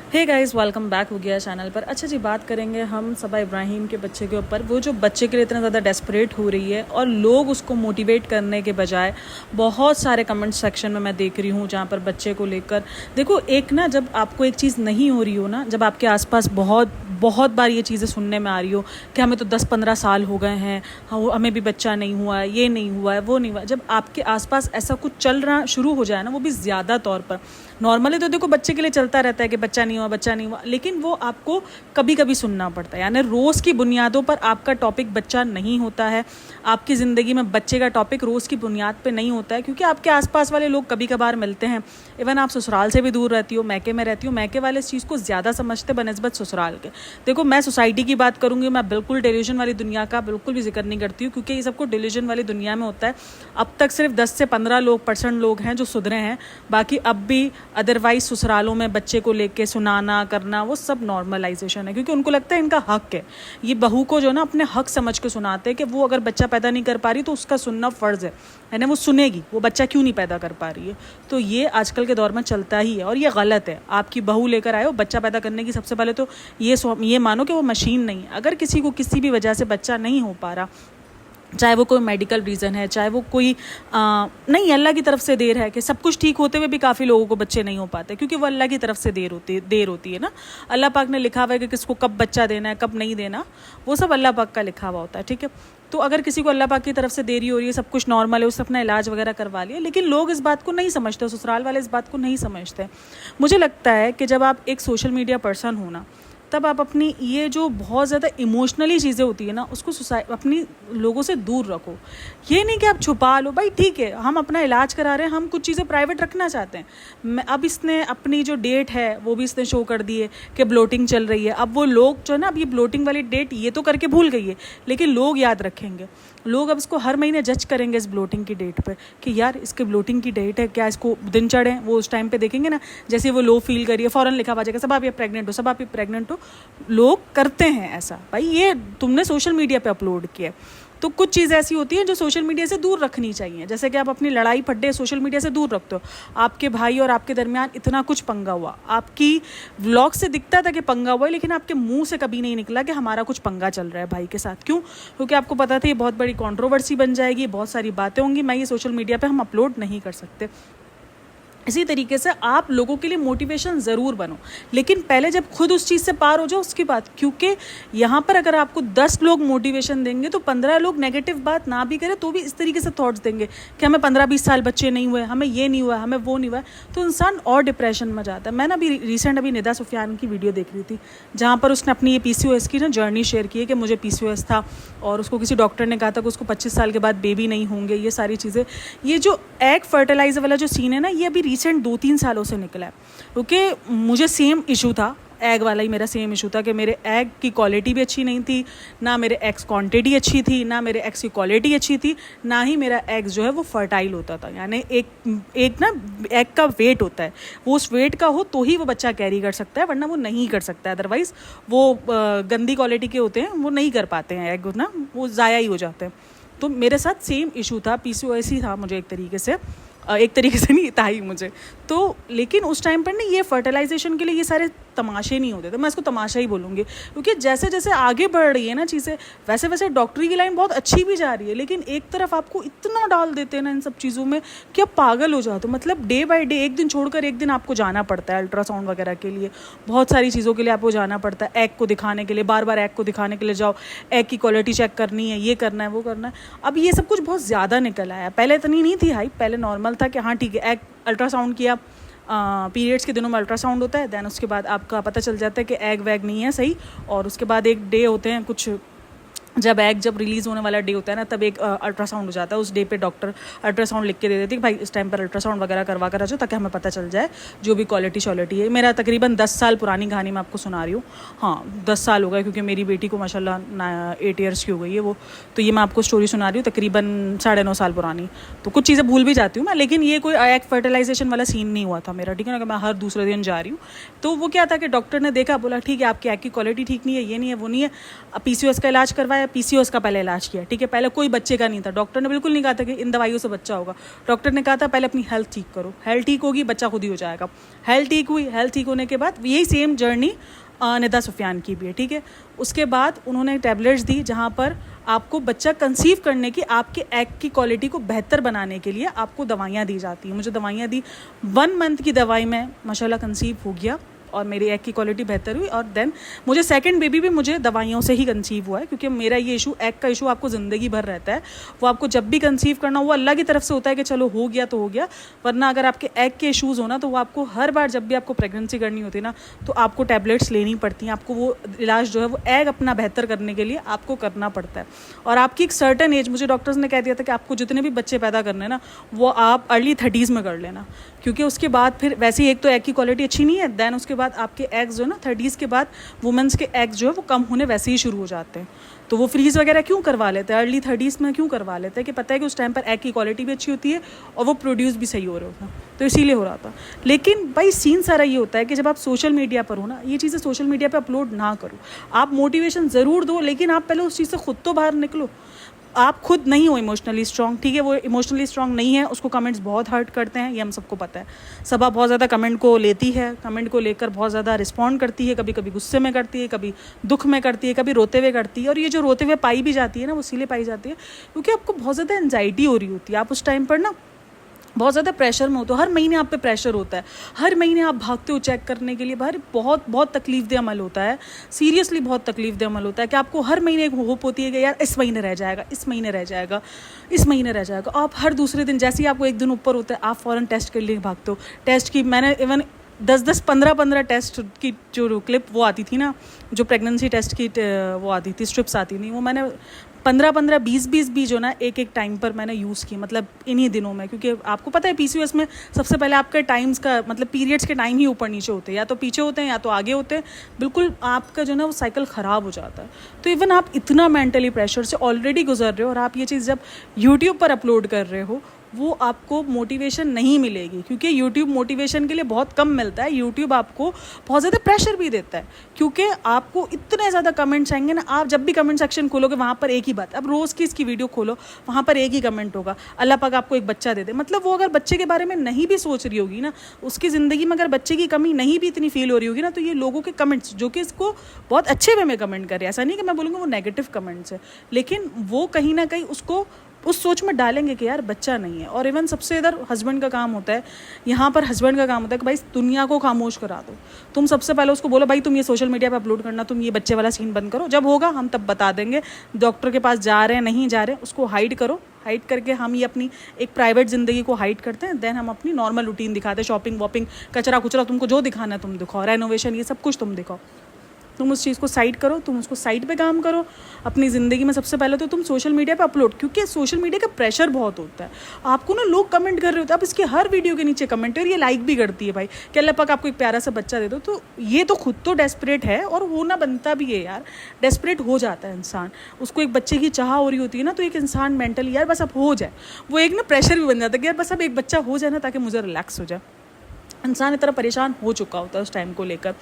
Hey guys, welcome back हो गया channel पर। अच्छा जी, बात करेंगे हम सबा इब्राहिम के बच्चे के ऊपर। वो जो बच्चे के लिए इतना ज़्यादा डेस्परेट हो रही है और लोग उसको मोटिवेट करने के बजाय बहुत सारे कमेंट सेक्शन में मैं देख रही हूँ जहाँ पर बच्चे को लेकर देखो, एक ना जब आपको एक चीज़ नहीं हो रही हो ना, जब आपके आसपास बहुत बहुत बार ये चीज़ें सुनने में आ रही हो कि हमें तो 10-15 साल हो गए हैं, हमें भी बच्चा नहीं हुआ है, ये नहीं हुआ है, वो नहीं हुआ है। जब आपके आसपास ऐसा कुछ चल रहा शुरू हो जाए ना, वो भी ज़्यादा तौर पर, नॉर्मली तो देखो बच्चे के लिए चलता रहता है कि बच्चा नहीं हुआ, बच्चा नहीं हुआ, लेकिन वो आपको कभी कभी सुनना पड़ता है। यानी रोज़ की बुनियादों पर आपका टॉपिक बच्चा नहीं होता है, आपकी ज़िंदगी में बच्चे का टॉपिक रोज़ की बुनियाद पे नहीं होता है, क्योंकि आपके आसपास वाले लोग कभी कभार मिलते हैं। इवन आप ससुराल से भी दूर रहती हो, मैके में रहती हो, मैके वाले इस चीज़ को ज़्यादा समझते बनस्बत ससुराल के। देखो, मैं सोसाइटी की बात करूँगी, मैं बिल्कुल डिलीजन वाली दुनिया का बिल्कुल भी जिक्र नहीं करती हूँ, क्योंकि ये सबको डिलीजन वाली दुनिया में होता है। अब तक सिर्फ 10 से 15 परसेंट लोग हैं जो सुधरे हैं, बाकी अब भी अदरवाइज ससुरालों में बच्चे को लेके सुनाना करना वो सब नॉर्मलाइजेशन है, क्योंकि उनको लगता है इनका हक है। ये बहू को जो ना अपने हक समझ के सुनाते हैं कि वो अगर बच्चा पैदा नहीं कर पा रही तो उसका सुनना फ़र्ज़ है ना, वो सुनेगी, वो बच्चा क्यों नहीं पैदा कर पा रही है। तो ये आजकल के दौर में चलता ही है और ये गलत है। आपकी बहू लेकर आए हो बच्चा पैदा करने की, सबसे पहले तो ये मानो कि वो मशीन नहीं है। अगर किसी को किसी भी वजह से बच्चा नहीं हो पा रहा, चाहे वो कोई मेडिकल रीज़न है, चाहे वो कोई नहीं, अल्लाह की तरफ से देर है कि सब कुछ ठीक होते हुए भी काफ़ी लोगों को बच्चे नहीं हो पाते, क्योंकि वो अल्लाह की तरफ से देर होती है ना। अल्लाह पाक ने लिखा हुआ है कि किसको कब बच्चा देना है, कब नहीं देना, वो सब अल्लाह पाक का लिखा हुआ होता है, ठीक है। तो अगर किसी को अल्लाह पाक की तरफ से देरी हो रही है, सब कुछ नॉर्मल है, उसने अपना इलाज वगैरह करवा लिया, लेकिन लोग इस बात को नहीं समझते, ससुराल वाले इस बात को नहीं समझते। मुझे लगता है कि जब आप एक सोशल मीडिया पर्सन हो ना, तब आप अपनी ये जो बहुत ज़्यादा इमोशनली चीज़ें होती है ना, उसको अपनी लोगों से दूर रखो। ये नहीं कि आप छुपा लो, भाई ठीक है, हम अपना इलाज करा रहे हैं, हम कुछ चीज़ें प्राइवेट रखना चाहते हैं। अब इसने अपनी जो डेट है वो भी इसने शो कर दी है कि ब्लोटिंग चल रही है। अब वो लोग जो है ना, अब ये ब्लोटिंग वाली डेट ये तो करके भूल गई है, लेकिन लोग याद रखेंगे। लोग अब इसको हर महीने जज करेंगे इस ब्लोटिंग की डेट पे कि यार इसके ब्लोटिंग की डेट है, क्या इसको दिन चढ़े, वो उस टाइम पे देखेंगे ना, जैसे वो लो फील करिए फ़ौरन लिखा आ जाएगा सब आप ये प्रेग्नेंट हो, सब आप ये प्रेग्नेंट हो। लोग करते हैं ऐसा, भाई ये तुमने सोशल मीडिया पे अपलोड किया। तो कुछ चीज़ ऐसी होती है जो सोशल मीडिया से दूर रखनी चाहिए, जैसे कि आप अपनी लड़ाई फड्डे सोशल मीडिया से दूर रखते हो। आपके भाई और आपके दरमियान इतना कुछ पंगा हुआ, आपकी व्लॉग से दिखता था कि पंगा हुआ है, लेकिन आपके मुंह से कभी नहीं निकला कि हमारा कुछ पंगा चल रहा है भाई के साथ। क्यों? क्योंकि आपको पता था ये बहुत बड़ी कंट्रोवर्सी बन जाएगी, बहुत सारी बातें होंगी, मैं ये सोशल मीडिया पे हम अपलोड नहीं कर सकते। इसी तरीके से आप लोगों के लिए मोटिवेशन ज़रूर बनो, लेकिन पहले जब खुद उस चीज़ से पार हो जाओ उसके बाद, क्योंकि यहाँ पर अगर आपको 10 लोग मोटिवेशन देंगे तो 15 लोग नेगेटिव बात ना भी करें तो भी इस तरीके से थॉट्स देंगे कि हमें 15-20 साल बच्चे नहीं हुए, हमें ये नहीं हुआ, हमें वो नहीं हुआ, तो इंसान और डिप्रेशन में जाता है। मैं ना अभी निदा सुफियान की वीडियो देख रही थी, जहाँ पर उसने अपनी ये PCOS की ना जर्नी शेयर की है कि मुझे PCOS था और उसको किसी डॉक्टर ने कहा था कि उसको 25 साल के बाद बेबी नहीं होंगे, ये सारी चीज़ें। ये जो एग फर्टिलाइजर वाला जो सीन है ना, ये अभी रिसेंट 2-3 सालों से निकला है, क्योंकि मुझे सेम इशू था, एग वाला ही मेरा सेम इशू था कि मेरे एग की क्वालिटी भी अच्छी नहीं थी, ना मेरे एग्स क्वांटिटी अच्छी थी, ना मेरे एग्स की क्वालिटी अच्छी थी, ना ही मेरा एग्स जो है वो फर्टाइल होता था। यानी एक ना एग का वेट होता है, वो उस वेट का हो तो ही वो बच्चा कैरी कर सकता है, वरना वो नहीं कर सकता है। अदरवाइज़ वो गंदी क्वालिटी के होते हैं, वो नहीं कर पाते हैं एग ना, वो ज़ाया ही हो जाते हैं। तो मेरे साथ सेम इशू था, PCOS ही था मुझे एक तरीके से नहीं था ही मुझे तो। लेकिन उस टाइम पर नहीं, ये फर्टिलाइजेशन के लिए ये सारे तमाशे नहीं होते थे, मैं इसको तमाशा ही बोलूँगी, क्योंकि जैसे जैसे आगे बढ़ रही है ना चीज़ें, वैसे वैसे डॉक्टरी की लाइन बहुत अच्छी भी जा रही है, लेकिन एक तरफ आपको इतना डाल देते हैं ना इन सब चीज़ों में कि आप पागल हो जाते हो। मतलब डे बाय डे, एक दिन छोड़कर एक दिन आपको जाना पड़ता है अल्ट्रासाउंड वगैरह के लिए, बहुत सारी चीज़ों के लिए आपको जाना पड़ता है, एग को दिखाने के लिए, बार बार एग को दिखाने के लिए जाओ, एग की क्वालिटी चेक करनी है, ये करना है, वो करना है। अब ये सब कुछ बहुत ज़्यादा निकल आया, पहले इतनी नहीं थी हाई, पहले नॉर्मल था कि हाँ ठीक है, एग अल्ट्रासाउंड किया, पीरियड्स के दिनों में अल्ट्रासाउंड होता है, दैन उसके बाद आपका पता चल जाता है कि एग वैग नहीं है सही, और उसके बाद एक डे होते हैं कुछ, जब रिलीज़ होने वाला डे होता है ना, तब एक अल्ट्रासाउंड हो जाता है। उस डे पे डॉक्टर अल्ट्रासाउंड लिख के दे देती है कि भाई इस टाइम पर अल्ट्रासाउंड वगैरह करवा कर आ जाओ, ताकि हमें पता चल जाए जो भी क्वालिटी शॉलिटी है। मेरा तकरीबन 10 साल पुरानी कहानी मैं आपको सुना रही हूँ, हाँ 10 साल हो गए, क्योंकि मेरी बेटी को माशाल्लाह 8 ईयर्स की हो गई है वो, तो ये मैं आपको स्टोरी सुना रही हूँ तकरीबन 9.5 साल पुरानी। तो कुछ चीज़ें भूल भी जाती हूँ मैं, लेकिन ये कोई एग फर्टिलाइजेशन वाला सीन नहीं हुआ था मेरा, ठीक है ना, कि मैं हर दूसरे दिन जा रही हूँ। तो वो क्या था कि डॉक्टर ने देखा, बोला ठीक है आपकी एग की क्वालिटी ठीक नहीं है, ये नहीं है, वो नहीं है, PCOS का इलाज करवाया, करवाया, पीसीओएस का पहले इलाज किया, ठीक है। पहले कोई बच्चे का नहीं था, डॉक्टर ने बिल्कुल नहीं कहा था कि इन दवाइयों से बच्चा होगा। डॉक्टर ने कहा था पहले अपनी हेल्थ ठीक करो, हेल्थ ठीक होगी बच्चा खुद ही हो जाएगा। हेल्थ ठीक हुई, हेल्थ ठीक होने के बाद यही सेम जर्नी निदा सुफियान की भी है, ठीक है। उसके बाद उन्होंने टैबलेट्स दी जहाँ पर आपको बच्चा कंसीव करने की, आपके एग की क्वालिटी को बेहतर बनाने के लिए आपको दवाइयाँ दी जाती हैं। मुझे दवाइयाँ दी, 1 मंथ की दवाई में माशाल्लाह कंसीव हो गया और मेरी एग की क्वालिटी बेहतर हुई। और देन मुझे सेकंड बेबी भी मुझे दवाइयों से ही कंसीव हुआ है, क्योंकि मेरा ये इशू, एग का इशू आपको ज़िंदगी भर रहता है। वो आपको जब भी कंसीव करना, वो अल्लाह की तरफ से होता है कि चलो हो गया तो हो गया, वरना अगर आपके एग के इशूज़ हो ना तो वो आपको हर बार जब भी आपको प्रेगनेंसी करनी होती है ना तो आपको टैबलेट्स लेनी पड़ती हैं। आपको वो इलाज जो है वो एग अपना बेहतर करने के लिए आपको करना पड़ता है। और आपकी एक सर्टन एज, मुझे डॉक्टर्स ने कह दिया था कि आपको जितने भी बच्चे पैदा करने हैं ना वो आप अर्ली 30s में कर लेना, क्योंकि उसके बाद फिर वैसे ही एक तो एग की क्वालिटी अच्छी नहीं है, देन उसके बाद आपके एग्स जो है ना 30s के बाद वुमेंस के एग्स जो है वो कम होने वैसे ही शुरू हो जाते हैं। तो वो फ्रीज़ वगैरह क्यों करवा लेते हैं अर्ली 30s में, क्यों करवा लेते हैं कि पता है कि उस टाइम पर एग की क्वालिटी भी अच्छी होती है और वो प्रोड्यूस भी सही हो रहा होता, तो इसीलिए हो रहा था। लेकिन भाई सीन सारा ये होता है कि जब आप सोशल मीडिया पर हो ना, ये चीज़ें सोशल मीडिया पर अपलोड ना करो। आप मोटिवेशन ज़रूर दो, लेकिन आप पहले उस चीज़ से खुद तो बाहर निकलो। आप खुद नहीं हो इमोशनली स्ट्रॉन्ग, ठीक है। वो इमोशनली स्ट्रॉन्ग नहीं है, उसको कमेंट्स बहुत हर्ट करते हैं, ये हम सबको पता है। सबा बहुत ज़्यादा कमेंट को लेती है, कमेंट को लेकर बहुत ज़्यादा रिस्पॉन्ड करती है, कभी कभी गुस्से में करती है, कभी दुख में करती है, कभी रोते हुए करती है। और ये जो रोते हुए पाई भी जाती है ना, वो इसीलिए पाई जाती है क्योंकि आपको बहुत ज़्यादा एंजाइटी हो रही होती है। आप उस टाइम पर ना बहुत ज़्यादा प्रेशर में होते हो, हर महीने आप पे प्रेशर होता है, हर महीने आप भागते हो चेक करने के लिए। भाई बहुत बहुत तकलीफदेह अमल होता है, सीरियसली बहुत तकलीफदेह अमल होता है कि आपको हर महीने एक होप होती है कि यार इस महीने रह जाएगा, इस महीने रह जाएगा, इस महीने रह जाएगा। आप हर दूसरे दिन जैसे ही आपको एक दिन ऊपर होता है आप फ़ौरन टेस्ट के लिए भागते हो। टेस्ट की मैंने इवन 10-10, 15-15 टेस्ट की जो क्लिप वो आती थी ना, जो प्रेगनेंसी टेस्ट की वो आती थी, स्ट्रिप्स आती थी, वो मैंने 15-15, 20-20 भी जो ना एक एक टाइम पर मैंने यूज़ की, मतलब इन्हीं दिनों में। क्योंकि आपको पता है पीसीओएस में सबसे पहले आपके टाइम्स का मतलब पीरियड्स के टाइम ही ऊपर नीचे होते हैं, या तो पीछे होते हैं या तो आगे होते हैं, बिल्कुल आपका जो ना वो साइकिल ख़राब हो जाता है। तो इवन आप इतना मेंटली प्रेशर से ऑलरेडी गुजर रहे हो और आप ये चीज़ जब यूट्यूब पर अपलोड कर रहे हो, वो आपको मोटिवेशन नहीं मिलेगी, क्योंकि यूट्यूब मोटिवेशन के लिए बहुत कम मिलता है। यूट्यूब आपको बहुत ज़्यादा प्रेशर भी देता है, क्योंकि आपको इतने ज़्यादा कमेंट्स आएंगे ना। आप जब भी कमेंट सेक्शन खोलोगे वहाँ पर एक ही बात, अब रोज़ की इसकी वीडियो खोलो वहाँ पर एक ही कमेंट होगा, अल्लाह पाक आपको एक बच्चा दे दे। मतलब वो अगर बच्चे के बारे में नहीं भी सोच रही होगी ना, उसकी ज़िंदगी में अगर बच्चे की कमी नहीं भी इतनी फील हो रही होगी ना, तो ये लोगों के कमेंट्स जो कि इसको बहुत अच्छे वे में कमेंट कर रहे हैं, ऐसा नहीं कि मैं बोलूँगा वो नेगेटिव कमेंट्स है, लेकिन वो कहीं ना कहीं उसको उस सोच में डालेंगे कि यार बच्चा नहीं है। और इवन सबसे इधर हस्बैंड का काम होता है, यहाँ पर हस्बैंड का काम होता है कि भाई दुनिया को खामोश करा दो। तुम सबसे पहले उसको बोलो भाई तुम ये सोशल मीडिया पे अपलोड करना, तुम ये बच्चे वाला सीन बंद करो, जब होगा हम तब बता देंगे। डॉक्टर के पास जा रहे हैं नहीं जा रहे हैं, उसको हाइड करो। हाइड करके हम ये अपनी एक प्राइवेट ज़िंदगी को हाइड करते हैं, देन हम अपनी नॉर्मल रूटीन दिखाते हैं, शॉपिंग वॉपिंग, कचरा कुचरा, तुमको जो दिखाना है तुम दिखाओ, रेनोवेशन ये सब कुछ तुम दिखाओ। तुम उस चीज़ को साइड करो, तुम उसको साइड पे काम करो अपनी ज़िंदगी में। सबसे पहले तो तुम सोशल मीडिया पे अपलोड, क्योंकि सोशल मीडिया का प्रेशर बहुत होता है। आपको ना लोग कमेंट कर रहे होते हैं, अब इसके हर वीडियो के नीचे कमेंट, और ये लाइक भी करती है भाई कि अल्लाह पाक आपको एक प्यारा सा बच्चा दे दो। तो ये तो खुद तो डेस्परेट है और होना बनता भी है यार, डेस्परेट हो जाता है इंसान। उसको एक बच्चे की चाह हो रही होती है ना, तो एक इंसान मेंटली यार बस अब हो जाए, वो एक ना प्रेशर भी बन जाता है कि यार बस अब एक बच्चा हो जाए ना ताकि मुझे रिलैक्स हो जाए। इंसान इतना परेशान हो चुका होता है उस टाइम को लेकर,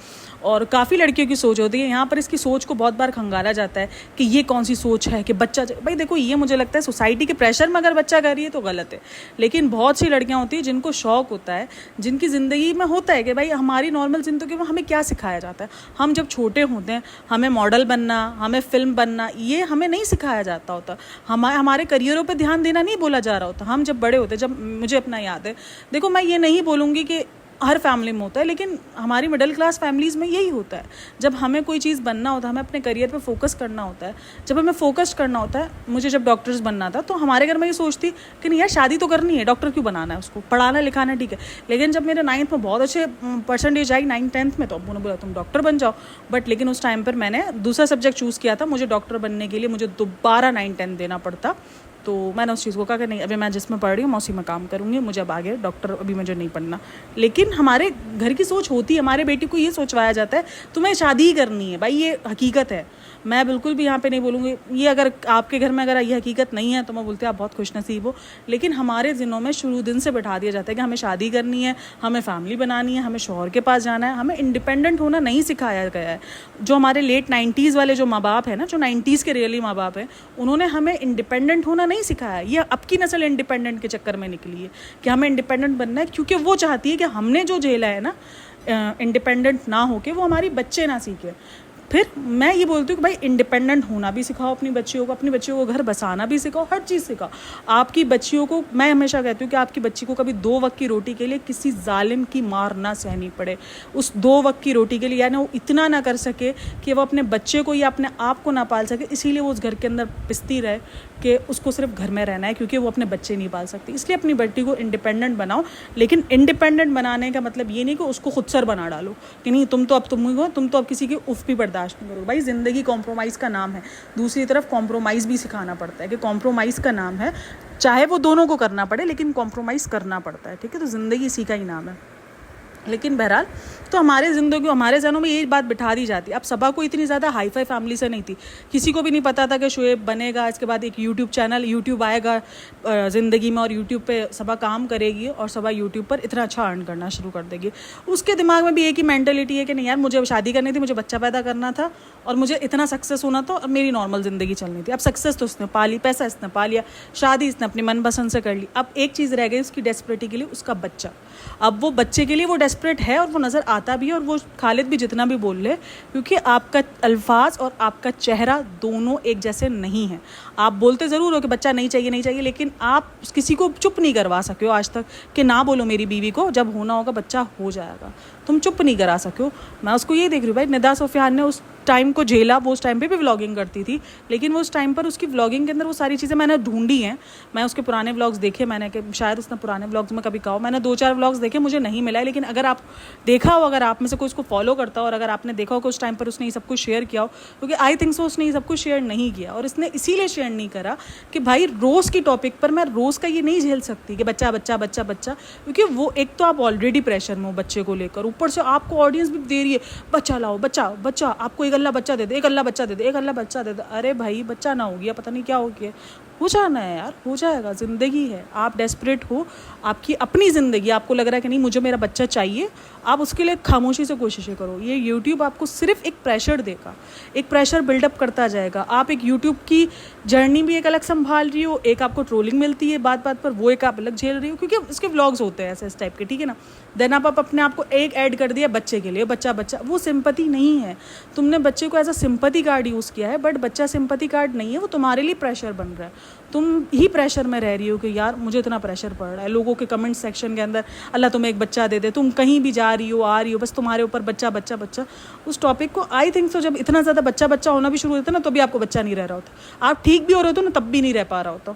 और काफ़ी लड़कियों की सोच होती है। यहाँ पर इसकी सोच को बहुत बार खंगाला जाता है कि ये कौन सी सोच है कि बच्चा, भाई देखो ये मुझे लगता है सोसाइटी के प्रेशर में अगर बच्चा कर रही है तो गलत है, लेकिन बहुत सी लड़कियाँ होती हैं जिनको शौक होता है, जिनकी ज़िंदगी में होता है कि भाई हमारी नॉर्मल ज़िंदगी में हमें क्या सिखाया जाता है। हम जब छोटे होते हैं हमें मॉडल बनना, हमें फिल्म बनना, ये हमें नहीं सिखाया जाता होता। हमारे करियरों पर ध्यान देना नहीं बोला जा रहा होता। हम जब बड़े होते, जब मुझे अपना याद है, देखो मैं ये नहीं बोलूँगी कि हर फैमिली में होता है, लेकिन हमारी मिडिल क्लास फैमिलीज़ में यही होता है। जब हमें कोई चीज़ बनना होता है, हमें अपने करियर पे फोकस करना होता है, जब हमें फोकस करना होता है, मुझे जब डॉक्टर्स बनना था तो हमारे घर में ये सोचती कि नहीं यार शादी तो करनी है, डॉक्टर क्यों बनाना है, उसको पढ़ाना लिखाना ठीक है। लेकिन जब मेरे 9th में बहुत अच्छे परसेंटेज आई 9th-10th में, तो उन्होंने बोला तुम डॉक्टर बन जाओ। बट लेकिन उस टाइम पर मैंने दूसरा सब्जेक्ट चूज़ किया था, मुझे डॉक्टर बनने के लिए मुझे दोबारा 9-10 देना पड़ता, तो मैंने उस चीज़ को कहा कि नहीं, अभी मैं जिसमें पढ़ रही हूँ मैं उसी में काम करूँगी, मुझे अब आगे डॉक्टर अभी मुझे नहीं पढ़ना। लेकिन हमारे घर की सोच होती है, हमारे बेटी को ये सोचवाया जाता है तुम्हें शादी ही करनी है। भाई ये हकीकत है, मैं बिल्कुल भी यहाँ पे नहीं बोलूँगी ये, अगर आपके घर में अगर ये हकीकत नहीं है तो मैं बोलती हूँ आप बहुत खुशनसीब हो। लेकिन हमारे दिनों में शुरू दिन से बैठा दिया जाता है कि हमें शादी करनी है, हमें फैमिली बनानी है, हमें शौहर के पास जाना है, हमें इंडिपेंडेंट होना नहीं सिखाया गया है। जो हमारे लेट 90s वाले जो माँ बाप है ना, जो 90s के रियली माँ बाप हैं, उन्होंने हमें इंडिपेंडेंट होना नहीं सिखाया। ये अब की नस्ल इंडिपेंडेंट के चक्कर में निकली है कि हमें इंडिपेंडेंट बनना है, क्योंकि वो चाहती है कि हमने जो झेला है ना इंडिपेंडेंट ना होके वो हमारी बच्चे ना सीखे। फिर मैं ये बोलती हूँ कि भाई इंडिपेंडेंट होना भी सिखाओ अपनी बच्चियों को, अपनी बच्चियों को घर बसाना भी सिखाओ, हर चीज़ सिखाओ। आपकी बच्चियों को मैं हमेशा कहती हूँ कि आपकी बच्ची को कभी 2 वक्त की रोटी के लिए किसी जालिम की मार ना सहनी पड़े। उस 2 वक्त की रोटी के लिए यानी वो इतना ना कर सके कि वो अपने बच्चे को या अपने आप को ना पाल सके, इसीलिए वो उस घर के अंदर पिसती रहे कि उसको सिर्फ घर में रहना है क्योंकि वो अपने बच्चे नहीं पाल सकती। इसलिए अपनी बेटी को इंडिपेंडेंट बनाओ, लेकिन इंडिपेंडेंट बनाने का मतलब ये नहीं कि उसको खुद सर बना डालो कि नहीं तुम तो अब किसी की उफ भी बर्दाश्त नहीं करोगे। भाई ज़िंदगी कॉम्प्रोमाइज़ का नाम है, दूसरी तरफ कॉम्प्रोमाइज़ भी सिखाना पड़ता है कि कॉम्प्रोमाइज़ का नाम है, चाहे वो दोनों को करना पड़े लेकिन कॉम्प्रोमाइज़ करना पड़ता है, ठीक है। तो ज़िंदगी इसी का ही नाम है। लेकिन बहरहाल तो हमारे ज़िंदगी हमारे जहनों में यही बात बिठा दी जाती है। अब सबा को इतनी ज़्यादा हाई फाई फैमिली से नहीं थी, किसी को भी नहीं पता था कि शुएब बनेगा, इसके बाद एक यूट्यूब चैनल यूट्यूब आएगा ज़िंदगी में और यूट्यूब पे सबा काम करेगी और सबा यूट्यूब पर इतना अच्छा अर्न करना शुरू कर देगी। उसके दिमाग में भी एक ही मैंटेलिटी है कि नहीं यार मुझे शादी करनी थी, मुझे बच्चा पैदा करना था और मुझे इतना सक्सेस होना था और मेरी नॉर्मल ज़िंदगी चलनी थी। अब सक्सेस तो उसने पा ली, पैसा इसने पा लिया, शादी इसने अपनी मनपसंद से कर ली। अब एक चीज़ रह गई उसकी डेस्परेटी के लिए, उसका बच्चा। अब वो बच्चे के लिए वो डेस्परेट है और वो नज़र आता भी है, और वो खालिद भी जितना भी बोल ले, क्योंकि आपका अल्फाज और आपका चेहरा दोनों एक जैसे नहीं है। आप बोलते ज़रूर हो कि बच्चा नहीं चाहिए, लेकिन आप किसी को चुप नहीं करवा सके हो आज तक कि ना बोलो मेरी बीवी को, जब होना होगा बच्चा हो जाएगा, तुम चुप नहीं करा सके हो। मैं उसको ये देख रही हूँ भाई, निदा सुफियान ने उस टाइम को झेला, वो उस टाइम पे भी व्लॉगिंग करती थी, लेकिन वो उस टाइम पर उसकी व्लॉगिंग के अंदर वो सारी चीज़ें मैंने ढूंढी हैं। मैं उसके पुराने व्लॉग्स देखे, मैंने कि शायद उसने पुराने व्लॉग्स में कभी कहा, मैंने 2-4 व्लॉग्स देखे, मुझे नहीं मिला है। लेकिन अगर आप देखा हो, अगर आप में से कोई उसको फॉलो करता हो और अगर आपने देखा हो कि उस टाइम पर उसने ये सब कुछ शेयर किया हो, क्योंकि आई थिंक सो उसने ये सब कुछ शेयर नहीं किया, और इसने इसीलिए शेयर नहीं करा कि भाई रोज़ की टॉपिक पर मैं रोज़ का ये नहीं झेल सकती कि बच्चा बच्चा बच्चा बच्चा, क्योंकि वो एक तो आप ऑलरेडी प्रेशर में हो बच्चे को लेकर, ऊपर से आपको ऑडियंस भी दे रही है बच्चा लाओ, बच्चा बच्चा, आपको एक अल्लाह बच्चा दे दे, एक अल्लाह बच्चा दे दे, एक अल्लाह बच्चा दे दे। अरे भाई बच्चा ना हो गया, पता नहीं क्या हो गया, हो जाना है यार, हो जाएगा, ज़िंदगी है। आप डेस्परेट हो, आपकी अपनी ज़िंदगी, आपको लग रहा है कि नहीं मुझे मेरा बच्चा चाहिए, आप उसके लिए खामोशी से कोशिशें करो। ये यूट्यूब आपको सिर्फ एक प्रेशर देगा, एक प्रेशर बिल्डअप करता जाएगा। आप एक यूट्यूब की जर्नी भी एक अलग संभाल रही हो, एक आपको ट्रोलिंग मिलती है बात बात पर, वो एक आप अलग झेल रही हो, क्योंकि इसके व्लॉग्स होते हैं ऐसे इस टाइप के, ठीक है ना। देन आप अपने आप को एक ऐड कर दिया बच्चे के लिए, बच्चा बच्चा, वो सिंपैथी नहीं है। तुमने बच्चे को as a sympathy card use किया है, बट बच्चा सिंपैथी कार्ड नहीं है, वो तुम्हारे लिए प्रेशर बन रहा है। तुम ही प्रेशर में रह रही हो कि यार मुझे इतना प्रेशर पड़ रहा है, लोगों के कमेंट सेक्शन के अंदर अल्लाह तुम्हें एक बच्चा दे दे, तुम कहीं भी जा रही हो आ रही हो बस तुम्हारे ऊपर बच्चा बच्चा बच्चा। उस टॉपिक को आई थिंक सो जब इतना ज़्यादा बच्चा बच्चा होना भी शुरू होता ना, तो भी आपको बच्चा नहीं रह रहा होता, आप ठीक भी हो रहे हो ना तब भी नहीं रह पा रहा होता,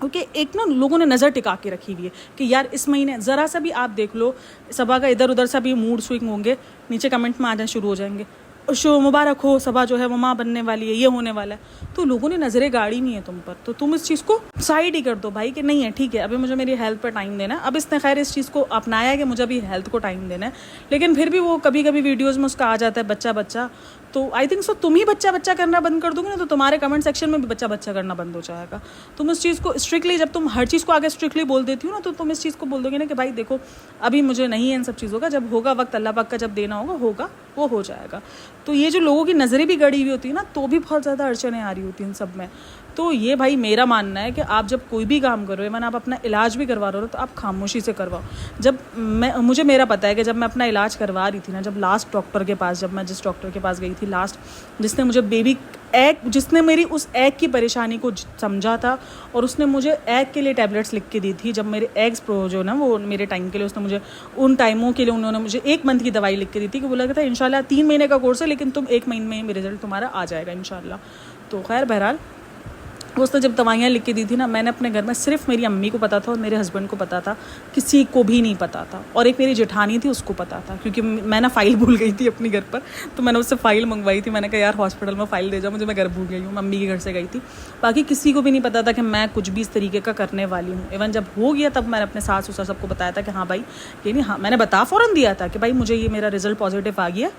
क्योंकि एक ना लोगों ने नज़र टिका के रखी हुई है कि यार इस महीने ज़रा सा भी आप देख लो सबा का इधर उधर सा भी मूड स्विंग होंगे, नीचे कमेंट में आ जाना शुरू हो जाएंगे, शो मुबारक हो, सबा जो है वो माँ बनने वाली है, ये होने वाला है। तो लोगों ने नज़रें गाड़ी हुई है तुम पर, तो तुम इस चीज़ को साइड ही कर दो भाई कि नहीं है ठीक है, अभी मुझे मेरी हेल्थ पर टाइम देना है। अब इसने खैर इस चीज़ को अपनाया है कि मुझे अभी हेल्थ को टाइम देना है, लेकिन फिर भी वो कभी कभी वीडियोज़ में उसका आ जाता है बच्चा बच्चा। तो आई थिंक सो तुम ही बच्चा बच्चा करना बंद कर दोगे ना, तो तुम्हारे कमेंट सेक्शन में भी बच्चा बच्चा करना बंद हो जाएगा। तुम इस चीज़ को स्ट्रिक्टली, जब तुम हर चीज़ को आगे स्ट्रिक्टली बोल देती हो ना, तो तुम इस चीज़ को बोल दोगे ना कि भाई देखो अभी मुझे नहीं है इन सब चीज़ों का, जब होगा वक्त अल्लाह पाक का, जब देना होगा वो हो जाएगा। तो ये जो लोगों की नज़रें भी गड़ी हुई होती है ना, तो भी बहुत ज़्यादा अड़चनें आ रही होती हैं इन सब में। तो ये भाई मेरा मानना है कि आप जब कोई भी काम कर रहे हो, मैंने आप अपना इलाज भी करवा रहे हो, तो आप खामोशी से करवाओ। जब मुझे मेरा पता है कि जब मैं अपना इलाज करवा रही थी ना, जब लास्ट डॉक्टर के पास, जब मैं जिस डॉक्टर के पास गई थी लास्ट, जिसने मुझे बेबी एग, जिसने मेरी उस एग की परेशानी को समझा था और उसने मुझे एग के लिए टैबलेट्स लिख के दी थी, जब मेरे एग्स प्रो जो ना वो मेरे टाइम के लिए, उसने मुझे उन टाइमों के लिए उन्होंने मुझे 1 मंथ की दवाई लिख के दी थी कि बोला था इंशाल्लाह 3 महीने का कोर्स है, लेकिन तुम 1 महीने में रिजल्ट तुम्हारा आ जाएगा इंशाल्लाह। तो खैर बहरहाल वो उसने जब दवाइयाँ लिख के दी थी ना, मैंने अपने घर में सिर्फ मेरी अम्मी को पता था और मेरे हस्बैंड को पता था, किसी को भी नहीं पता था। और एक मेरी जेठानी थी, उसको पता था, क्योंकि मैं ना फ़ाइल भूल गई थी अपनी घर पर, तो मैंने उससे फ़ाइल मंगवाई थी। मैंने कहा यार हॉस्पिटल में फ़ाइल दे जाओ मुझे, मैं घर भूल गई हूँ, मम्मी के घर से गई थी। बाकी किसी को भी नहीं पता था कि मैं कुछ भी इस तरीके का करने वाली हूँ। इवन जब हो गया तब मैंने अपने सास ससुर सबको बताया था कि हाँ भाई ये नहीं, हाँ मैंने बता फ़ौरन दिया था कि भाई मुझे ये मेरा रिजल्ट पॉजिटिव आ गया।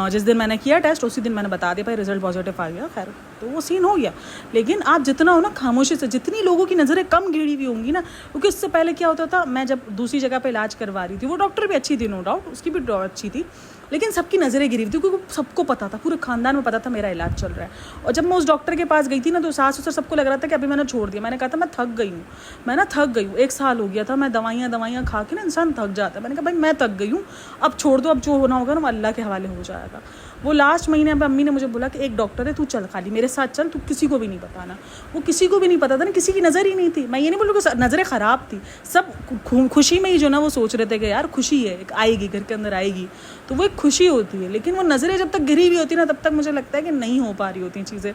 जिस दिन मैंने किया टेस्ट उसी दिन मैंने बता दिया भाई रिजल्ट पॉजिटिव आ गया। खैर तो वो सीन हो गया। लेकिन आप जितना हो ना खामोशी से, जितनी लोगों की नज़रें कम गिरी हुई होंगी ना, क्योंकि इससे पहले क्या होता था, मैं जब दूसरी जगह पे इलाज करवा रही थी, वो डॉक्टर भी अच्छी थी नो डाउट, उसकी भी अच्छी थी, लेकिन सबकी नज़रें गिरी हुई थी क्योंकि सबको पता था, पूरे खानदान में पता था मेरा इलाज चल रहा है। और जब मैं उस डॉक्टर के पास गई थी ना, तो सास ससुर सबको लग रहा था कि अभी मैंने छोड़ दिया। मैंने कहा था मैं थक गई हूँ, मैं ना थक गई हूँ, 1 साल हो गया था, मैं दवाइयाँ खा के ना इंसान थक जाता है। मैंने कहा भाई मैं थक गई हूँ, अब छोड़ दो, अब जो होना होगा ना वो अल्लाह के हवाले हो जाएगा। वो लास्ट महीने पे अम्मी ने मुझे बोला कि एक डॉक्टर है, तू चल खाली मेरे साथ चल, तू किसी को भी नहीं बताना। वो किसी को भी नहीं पता था ना, किसी की नज़र ही नहीं थी। मैं ये नहीं बोलूँ कि नज़रें ख़राब थी, सब खुशी में ही जो ना वो सोच रहे थे कि यार खुशी है, एक आएगी घर के अंदर आएगी, तो वो एक खुशी होती है। लेकिन वो नज़रें जब तक गिरी हुई होती ना, तब तक मुझे लगता है कि नहीं हो पा रही होती चीज़ें।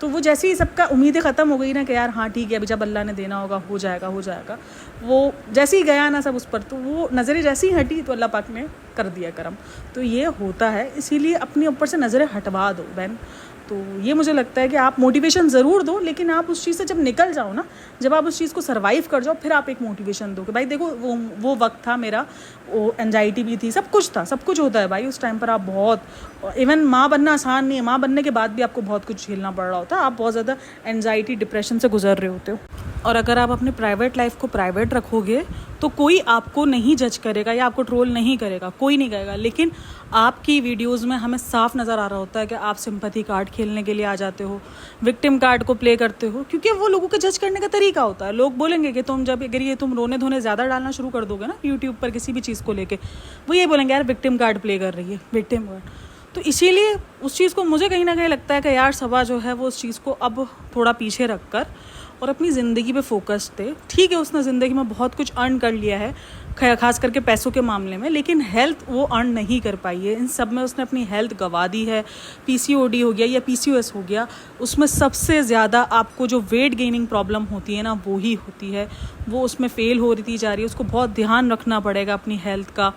तो वो जैसे ही सबका उम्मीदें ख़त्म हो गई ना कि यार हाँ ठीक है अभी जब अल्लाह ने देना होगा हो जाएगा, वो जैसे ही गया ना सब उस पर, तो वो नज़रें जैसे ही हटी तो अल्लाह पाक ने कर दिया करम। तो ये होता है, इसीलिए अपने ऊपर से नज़रें हटवा दो बहन। तो ये मुझे लगता है कि आप मोटिवेशन ज़रूर दो, लेकिन आप उस चीज़ से जब निकल जाओ ना, जब आप उस चीज़ को सर्वाइव कर जाओ, फिर आप एक मोटिवेशन दो कि भाई देखो वो वक्त था मेरा, वो एंजाइटी भी थी, सब कुछ था, सब कुछ होता है भाई उस टाइम पर। आप बहुत, इवन माँ बनना आसान नहीं है, माँ बनने के बाद भी आपको बहुत कुछ झेलना पड़ रहा होता है, आप बहुत ज़्यादा एंजाइटी डिप्रेशन से गुजर रहे होते हो। और अगर आप अपने प्राइवेट लाइफ को प्राइवेट रखोगे तो कोई आपको नहीं जज करेगा या आपको ट्रोल नहीं करेगा, कोई नहीं करेगा। लेकिन आपकी वीडियोस में हमें साफ नज़र आ रहा होता है कि आप सिंपैथी कार्ड खेलने के लिए आ जाते हो, विक्टिम कार्ड को प्ले करते हो, क्योंकि वो लोगों के जज करने का तरीका होता है। लोग बोलेंगे कि तुम जब अगर ये तुम रोने धोने ज़्यादा डालना शुरू कर दोगे ना यूट्यूब पर किसी भी चीज़ को लेके, वो ये बोलेंगे यार विक्टिम कार्ड प्ले कर रही है, विक्टिम कार्ड। तो इसीलिए उस चीज़ को मुझे कहीं ना कहीं लगता है कि यार सबा जो है वो उस चीज़ को अब थोड़ा पीछे रख कर और अपनी ज़िंदगी पे फोकस दे। ठीक है उसने ज़िंदगी में बहुत कुछ अर्न कर लिया है, खास करके पैसों के मामले में, लेकिन हेल्थ वो अर्न नहीं कर पाई है। इन सब में उसने अपनी हेल्थ गंवा दी है। पीसीओडी हो गया या पीसीओएस हो गया, उसमें सबसे ज़्यादा आपको जो वेट गेनिंग प्रॉब्लम होती है ना वो ही होती है, वो उसमें फ़ेल होती जा रही है। उसको बहुत ध्यान रखना पड़ेगा अपनी हेल्थ का,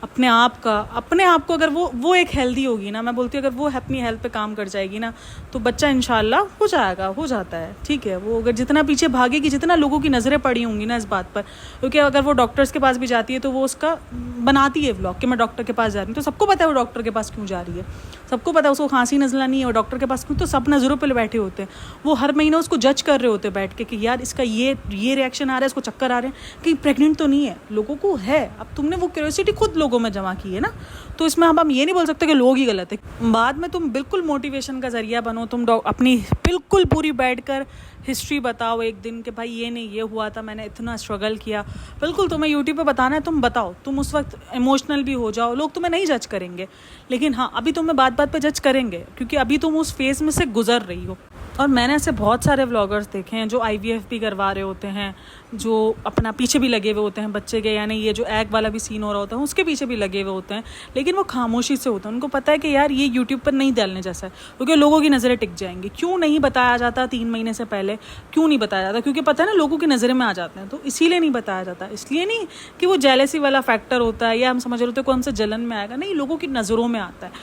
अपने आप को। अगर वो एक हेल्दी होगी ना, मैं बोलती हूँ अगर वो अपनी हेल्थ पे काम कर जाएगी ना, तो बच्चा इंशाल्लाह हो जाता है। ठीक है, वो अगर जितना पीछे भागेगी, जितना लोगों की नज़रें पड़ी होंगी ना इस बात पर, क्योंकि अगर वो डॉक्टर्स के पास भी जाती है तो वो उसका बनाती है व्लॉग कि मैं डॉक्टर के पास जा रही हूँ, तो सबको पता है वो डॉक्टर के पास क्यों जा रही है, सबको पता है उसको खांसी नज़ला नहीं है, वो डॉक्टर के पास क्यों, तो सब नज़रों पर बैठे होते हैं। वो हर महीने उसको जज कर रहे होते हैं बैठ के कि यार इसका ये रिएक्शन आ रहा है, इसको चक्कर आ रहे हैं, कहीं प्रेग्नेंट तो नहीं है। लोगों को है, अब तुमने वो क्यूरियोसिटी खुद लोगों में जमा की है ना, तो इसमें हम ये नहीं बोल सकते कि लोग ही गलत है। बाद में तुम बिल्कुल मोटिवेशन का जरिया बनो, तुम अपनी बिल्कुल पूरी बैठकर हिस्ट्री बताओ एक दिन कि भाई ये नहीं ये हुआ था, मैंने इतना स्ट्रगल किया। बिल्कुल तुम्हें यूट्यूब पे बताना है, तुम बताओ, तुम उस वक्त इमोशनल भी हो जाओ, लोग तुम्हें नहीं जज करेंगे। लेकिन हाँ अभी तुम्हें बात बात पे जज करेंगे, क्योंकि अभी तुम उस फेज में से गुजर रही हो। और मैंने ऐसे बहुत सारे व्लॉगर्स देखे हैं जो IVF भी करवा रहे होते हैं, जो अपना पीछे भी लगे हुए होते हैं बच्चे के, यानी ये जो एग वाला भी सीन हो रहा होता है उसके पीछे भी लगे हुए होते हैं, लेकिन वो खामोशी से होते हैं। उनको पता है कि यार ये यूट्यूब पर नहीं डालने जैसा है, क्योंकि लोगों की नज़रें टिक जाएंगी। क्यों नहीं बताया जाता 3 महीने से पहले, क्यों नहीं बताया जाता? क्योंकि पता है ना लोगों की नज़रें में आ जाते हैं, तो इसीलिए नहीं बताया जाता। इसलिए नहीं कि वो जेलेसी वाला फैक्टर होता है या हम समझ रहे होते हैं को हमसे जलन में आएगा, नहीं, लोगों की नज़रों में आता है,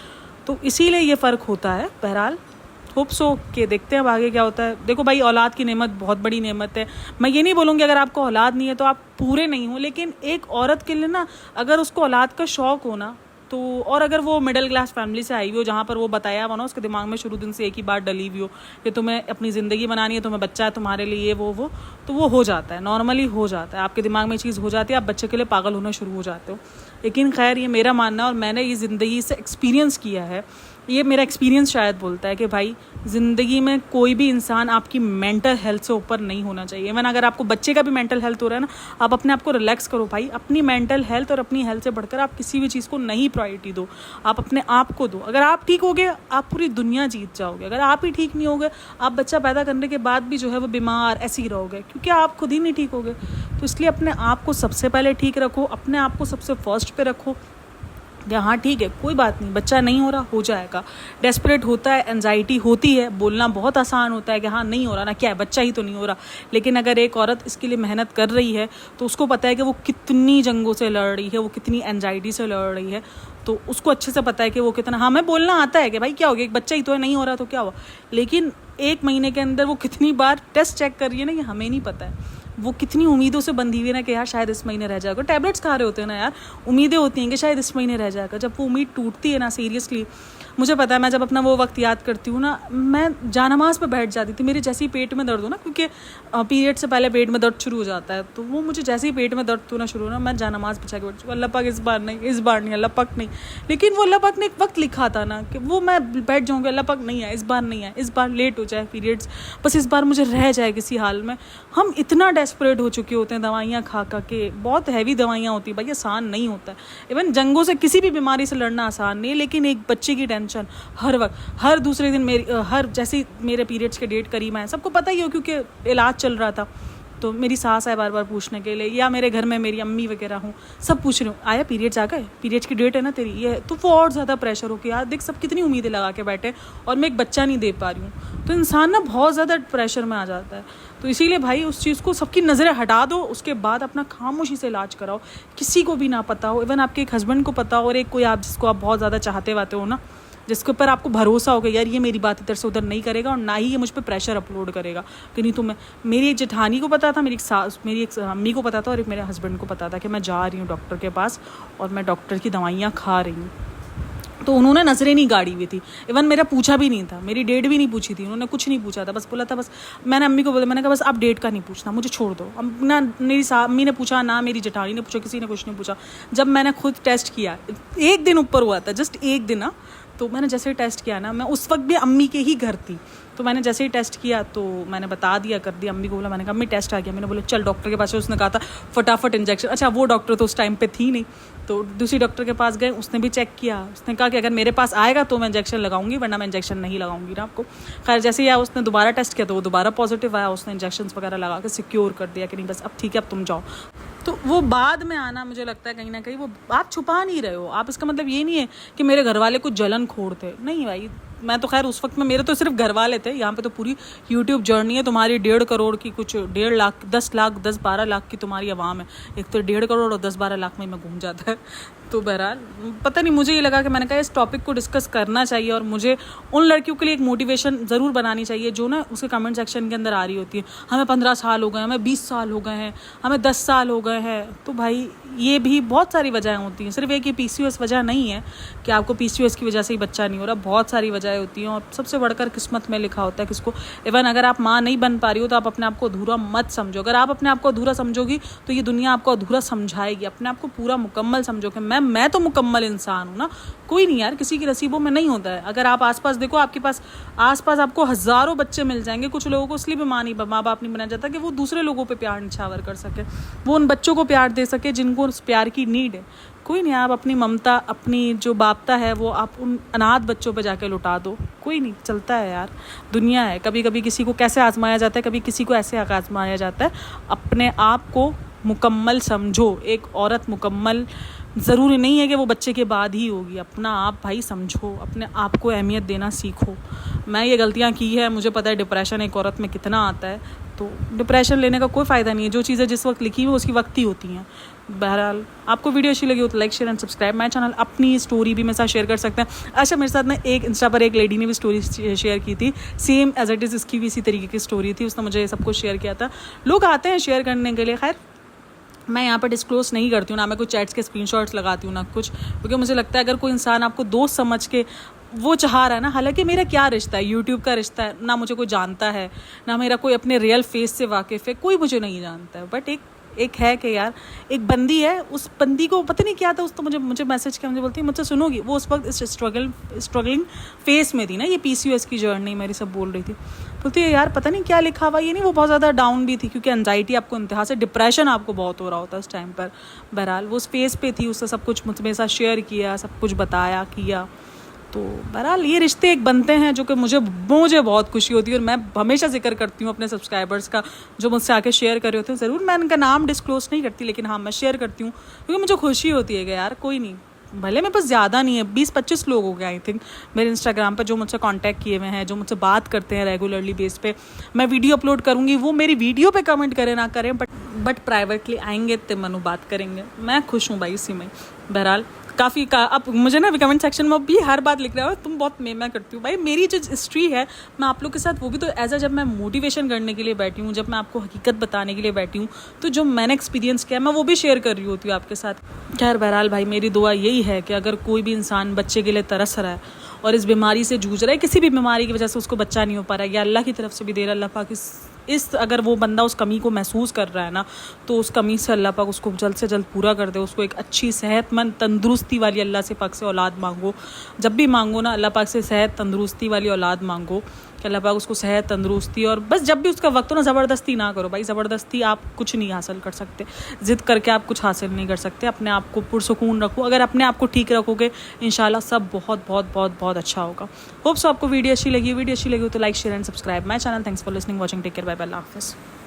तो इसीलिए ये फ़र्क होता है। बहरहाल होप सो कि देखते हैं अब आगे क्या होता है। देखो भाई औलाद की नेमत बहुत बड़ी नेमत है। मैं ये नहीं बोलूँगी अगर आपको औलाद नहीं है तो आप पूरे नहीं हो, लेकिन एक औरत के लिए ना अगर उसको औलाद का शौक़ हो ना, तो और अगर वो मिडिल क्लास फैमिली से आई हुई हो जहाँ पर वो बताया हुआ ना उसके दिमाग में शुरू दिन से एक ही बात डली हुई हो कि तुम्हें अपनी ज़िंदगी बनानी है, तुम्हें बच्चा है, तुम्हारे लिए ये वो तो वो हो जाता है, नॉर्मली हो जाता है, आपके दिमाग में चीज़ हो जाती है, आप बच्चे के लिए पागल होना शुरू हो जाते हो। लेकिन खैर ये मेरा मानना और मैंने ये ज़िंदगी से एक्सपीरियंस किया है, ये मेरा एक्सपीरियंस शायद बोलता है कि भाई ज़िंदगी में कोई भी इंसान आपकी मेंटल हेल्थ से ऊपर नहीं होना चाहिए। इवन अगर आपको बच्चे का भी मेंटल हेल्थ हो रहा है ना, आप अपने आप को रिलैक्स करो भाई, अपनी मेंटल हेल्थ और अपनी हेल्थ से बढ़कर आप किसी भी चीज़ को नहीं प्रायोरिटी दो, आप अपने आप को दो। अगर आप ठीक होगे आप पूरी दुनिया जीत जाओगे, अगर आप ही ठीक नहीं होगे आप बच्चा पैदा करने के बाद भी जो है वो बीमार ऐसे ही रहोगे, क्योंकि आप खुद ही नहीं ठीक होगे। तो इसलिए अपने आप को सबसे पहले ठीक रखो, अपने आप को सबसे फर्स्ट पे रखो, कि हाँ ठीक है, कोई बात नहीं, बच्चा नहीं हो रहा, हो जाएगा। डेस्परेट होता है, एंजाइटी होती है, बोलना बहुत आसान होता है कि हाँ नहीं हो रहा ना, क्या है, बच्चा ही तो नहीं हो रहा। लेकिन अगर एक औरत इसके लिए मेहनत कर रही है तो उसको पता है कि वो कितनी जंगों से लड़ रही है, वो कितनी एंजाइटी से लड़ रही है, तो उसको अच्छे से पता है कि वो कितना, हाँ मैं बोलना आता है कि भाई क्या हो गया, एक बच्चा ही तो है, नहीं हो रहा तो क्या हुआ। लेकिन 1 महीने के अंदर वो कितनी बार टेस्ट चेक कर रही है ना, ये हमें नहीं पता है। वो कितनी उम्मीदों से बंधी हुई है ना कि यार शायद इस महीने रह जाएगा। टैबलेट्स खा रहे होते हैं ना यार, उम्मीदें होती हैं कि शायद इस महीने रह जाएगा। जब वो उम्मीद टूटती है ना, सीरियसली मुझे पता है, मैं जब अपना वो वक्त याद करती हूँ ना, मैं जानमाज़ पे बैठ जाती थी। मेरे जैसे ही पेट में दर्द हो ना, क्योंकि पीरियड से पहले पेट में दर्द शुरू हो जाता है, तो वो मुझे जैसे ही पेट में दर्द होना शुरू हो ना, मैं जानमाज़ बिछा के बैठ चुकी, अल्लाह पाक इस बार नहीं, इस बार नहीं, अल्लाह पाक नहीं। लेकिन वो अल्लाह पाक ने एक वक्त लिखा था ना कि वो मैं बैठ जाऊँगी, अल्लाह पाक नहीं है, इस बार नहीं है, इस बार लेट हो जाए पीरियड्स, बस इस बार मुझे रह जाए किसी हाल में। हम इतना डेस्परेट हो चुके होते हैं दवाइयाँ खा खा के, बहुत हैवी दवाइयाँ होती है भाई, आसान नहीं होता है। इवन जंगों से, किसी भी बीमारी से लड़ना आसान नहीं है, लेकिन एक बच्चे की टेंशन हर वक्त, हर दूसरे दिन मेरी हर जैसे मेरे पीरियड्स के डेट करीब आए, सबको पता ही हो क्योंकि इलाज चल रहा था, तो मेरी सास है बार बार पूछने के लिए, या मेरे घर में मेरी अम्मी वगैरह हूँ, सब पूछ रहे हो आया पीरियड्स आ गए, पीरियड्स की डेट है ना तेरी, ये तो वो और ज़्यादा प्रेशर हो कि यार देख सब कितनी उम्मीदें लगा के बैठे और मैं एक बच्चा नहीं दे पा रही हूँ, तो इंसान ना बहुत ज़्यादा प्रेशर में आ जाता है। तो इसीलिए भाई उस चीज़ को, सबकी नज़रें हटा दो, उसके बाद अपना खामोशी से इलाज कराओ, किसी को भी ना पता हो, इवन आपके एक हस्बैंड को पता हो और एक कोई आप जिसको आप बहुत ज़्यादा चाहते वाते हो ना, जिसके ऊपर आपको भरोसा होगा यार ये मेरी बात इधर से उधर नहीं करेगा और ना ही ये मुझ पर प्रेशर अपलोड करेगा कि नहीं। तो मैं, मेरी एक जेठानी को पता था, मेरी एक अम्मी को पता था और एक मेरे हस्बैंड को पता था कि मैं जा रही हूँ डॉक्टर के पास और मैं डॉक्टर की दवाइयाँ खा रही हूँ, तो उन्होंने नज़रें नहीं गाड़ी हुई थी। इवन मेरा पूछा भी नहीं था, मेरी डेट भी नहीं पूछी थी, उन्होंने कुछ नहीं पूछा था, बस बोला था, बस मैंने अम्मी को बोला, मैंने कहा बस आप डेट का नहीं पूछना, मुझे छोड़ दो। ना मेरी अम्मी ने पूछा, ना मेरी जेठानी ने पूछा, किसी ने कुछ नहीं पूछा। जब मैंने खुद टेस्ट किया, 1 दिन ऊपर हुआ था, जस्ट 1 दिन ना, तो मैंने जैसे ही टेस्ट किया ना, मैं उस वक्त भी अम्मी के ही घर थी, तो मैंने जैसे ही टेस्ट किया तो मैंने बता दिया, कर दिया, अम्मी को बोला, मैंने कहा अम्मी टेस्ट आ गया, मैंने बोला चल डॉक्टर के पास। उसने कहा था फटाफट इंजेक्शन, अच्छा वो डॉक्टर तो उस टाइम पे थी नहीं, तो दूसरी डॉक्टर के पास गए, उसने भी चेक किया, उसने कहा कि अगर मेरे पास आएगा तो मैं इंजेक्शन लगाऊंगी, वरना मैं इंजेक्शन नहीं लगाऊंगी ना आपको। खैर जैसे ही आया, उसने दोबारा टेस्ट किया तो वो दोबारा पॉजिटिव आया, उसने इंजेक्शन वगैरह लगा के सिक्योर कर दिया कि नहीं बस अब ठीक है, अब तुम जाओ। तो वो बाद में आना, मुझे लगता है कहीं ना कहीं वो आप छुपा नहीं रहे हो आप, इसका मतलब ये नहीं है कि मेरे घर वाले कुछ जलन खोर थे, नहीं भाई। मैं तो खैर उस वक्त में, मेरे तो सिर्फ घर वाले थे, यहाँ पे तो पूरी यूट्यूब जर्नी है तुम्हारी, 1.5 करोड़ की, कुछ 1.5 लाख 10 लाख 10-12 लाख की तुम्हारी आवाम है, एक तो 1.5 करोड़ और 10-12 लाख में मैं घूम जाता है। तो बहरहाल पता नहीं, मुझे ये लगा कि मैंने कहा इस टॉपिक को डिस्कस करना चाहिए और मुझे उन लड़कियों के लिए एक मोटिवेशन ज़रूर बनानी चाहिए जो ना उसके कमेंट सेक्शन के अंदर आ रही होती है, हमें 15 साल हो गए, हमें 20 साल हो गए हैं, हमें 10 साल हो गए हैं। तो भाई ये भी बहुत सारी वजहें होती हैं, सिर्फ एक ये PCOS वजह नहीं है कि आपको PCOS की वजह से ही बच्चा नहीं हो रहा, बहुत सारी वजहें होती हैं और सबसे बढ़कर किस्मत में लिखा होता है किसको। इवन अगर आप माँ नहीं बन पा रही हो तो आप अपने आप को अधूरा मत समझो, अगर आप अपने आप को अधूरा समझोगी तो ये दुनिया आपको अधूरा समझाएगी। अपने आप को पूरा मुकम्मल समझो कि मैं तो मुकम्मल इंसान हूँ ना, कोई नहीं यार, किसी के नसीबों में नहीं होता है। अगर आप आसपास देखो, आपके पास आसपास आपको हज़ारों बच्चे मिल जाएंगे, कुछ लोगों को इसलिए भी माँ बाप नहीं बना जाता कि वो दूसरे लोगों पे प्यार निछावर कर सके, वो उन बच्चों को प्यार दे सके जिनको उस प्यार की नीड है। कोई नहीं, आप अपनी ममता, अपनी जो बापता है वो आप उन अनाथ बच्चों पे जाके लुटा दो, कोई नहीं, चलता है यार, दुनिया है। कभी कभी किसी को कैसे आजमाया जाता है, कभी किसी को ऐसे आजमाया जाता है। अपने आप को मुकम्मल समझो, एक औरत मुकम्मल ज़रूरी नहीं है कि वो बच्चे के बाद ही होगी। अपना आप भाई समझो, अपने आप को अहमियत देना सीखो। मैं ये गलतियाँ की है, मुझे पता है डिप्रेशन एक औरत में कितना आता है, तो डिप्रेशन लेने का कोई फ़ायदा नहीं है। जो चीज़ें जिस वक्त लिखी हुई उसकी वक्त ही होती हैं। बहरहाल आपको वीडियो अच्छी लगी हो तो like share and subscribe my channel. अपनी स्टोरी भी मेरे साथ शेयर कर सकते हैं। अच्छा, मेरे साथ ना एक इंस्टा पर एक लेडी ने भी स्टोरी शेयर की थी, सेम एज इट इज़ इसकी भी इसी तरीके की स्टोरी थी, उसने मुझे सब कुछ शेयर किया था। लोग आते हैं शेयर करने के लिए, खैर मैं यहाँ पर डिस्क्लोज नहीं करती हूँ, ना मैं कुछ चैट्स के स्क्रीनशॉट्स लगाती हूँ ना कुछ, क्योंकि मुझे लगता है अगर कोई इंसान आपको दोस्त समझ के वो चाह रहा है ना, हालांकि मेरा क्या रिश्ता है, यूट्यूब का रिश्ता है, ना मुझे कोई जानता है, ना मेरा कोई अपने रियल फेस से वाकिफ़ है, कोई मुझे नहीं जानता है, बट एक है कि यार एक बंदी है, उस बंदी को पता नहीं क्या था, उस तो मुझे मैसेज किया, मुझे बोलती है मुझसे सुनोगी। वो उस वक्त इस स्ट्रगलिंग फेस में थी ना, ये PCOS की जर्नी मेरी सब बोल रही थी, बोलती है यार पता नहीं क्या लिखा हुआ, ये नहीं, वो बहुत ज़्यादा डाउन भी थी क्योंकि एंजाइटी आपको इंतहा से, डिप्रेशन आपको बहुत हो रहा होता है उस टाइम पर। बहरहाल वो उस फेस पे थी, उससे सब कुछ मेरे साथ शेयर किया, सब कुछ बताया किया। तो बहरहाल ये रिश्ते एक बनते हैं जो कि मुझे बहुत खुशी होती है और मैं हमेशा जिक्र करती हूँ अपने सब्सक्राइबर्स का जो मुझसे आके शेयर कर रहे होते हैं। ज़रूर मैं उनका नाम डिस्क्लोज नहीं करती, लेकिन हाँ मैं शेयर करती हूँ क्योंकि मुझे खुशी होती है कि यार कोई नहीं, भले मेरे पास ज़्यादा नहीं है, 20-25 लोग हो गए आई थिंक मेरे इंस्टाग्राम पर जो मुझसे कांटेक्ट किए हुए हैं, जो मुझसे बात करते हैं रेगुलरली बेस पे। मैं वीडियो अपलोड करूँगी, वो मेरी वीडियो पे कमेंट करें ना करें, बट प्राइवेटली आएंगे तो मनु बात करेंगे। मैं खुश हूँ भाई इसी में। बहरहाल काफ़ी अब मुझे ना कमेंट सेक्शन में भी हर बात लिख रहा है तुम बहुत मैं करती हूँ। भाई मेरी जो हिस्ट्री है मैं आप लोग के साथ, वो भी तो एज जब मैं मोटिवेशन करने के लिए बैठी हूँ, जब मैं आपको हकीकत बताने के लिए बैठी हूँ, तो जो मैंने एक्सपीरियंस किया मैं वो भी शेयर कर रही होती हूँ आपके साथ। खैर बहरहाल भाई मेरी दुआ यही है कि अगर कोई भी इंसान बच्चे के लिए तरस रहा है और इस बीमारी से जूझ रहा है, किसी भी बीमारी की वजह से उसको बच्चा नहीं हो पा रहा है, या अल्लाह की तरफ से भी दे रहा, अल्लाह पाक इस अगर वो बंदा उस कमी को महसूस कर रहा है ना, तो उस कमी से अल्लाह पाक उसको जल्द से जल्द पूरा कर दे। उसको एक अच्छी सेहतमंद तंदुरुस्ती वाली अल्लाह से पाक से औलाद मांगो। जब भी मांगो ना अल्लाह पाक से सेहत तंदुरुस्ती वाली औलाद मांगो कि अल्लाह पाक उसको सेहत तंदुरुस्ती, और बस जब भी उसका वक्त हो ना ज़बरदस्ती ना करो भाई। ज़बरदस्ती आप कुछ नहीं हासिल कर सकते, ज़िद करके आप कुछ हासिल नहीं कर सकते। अपने आप को पुरसुकून रखो, अगर अपने आप को ठीक रखोगे इंशाल्लाह सब बहुत बहुत बहुत बहुत अच्छा होगा। होप सो आपको वीडियो अच्छी लगी हो तो like share and subscribe my channel. Thanks for listening watching, take care, bye bye, अल्लाह हाफिज़।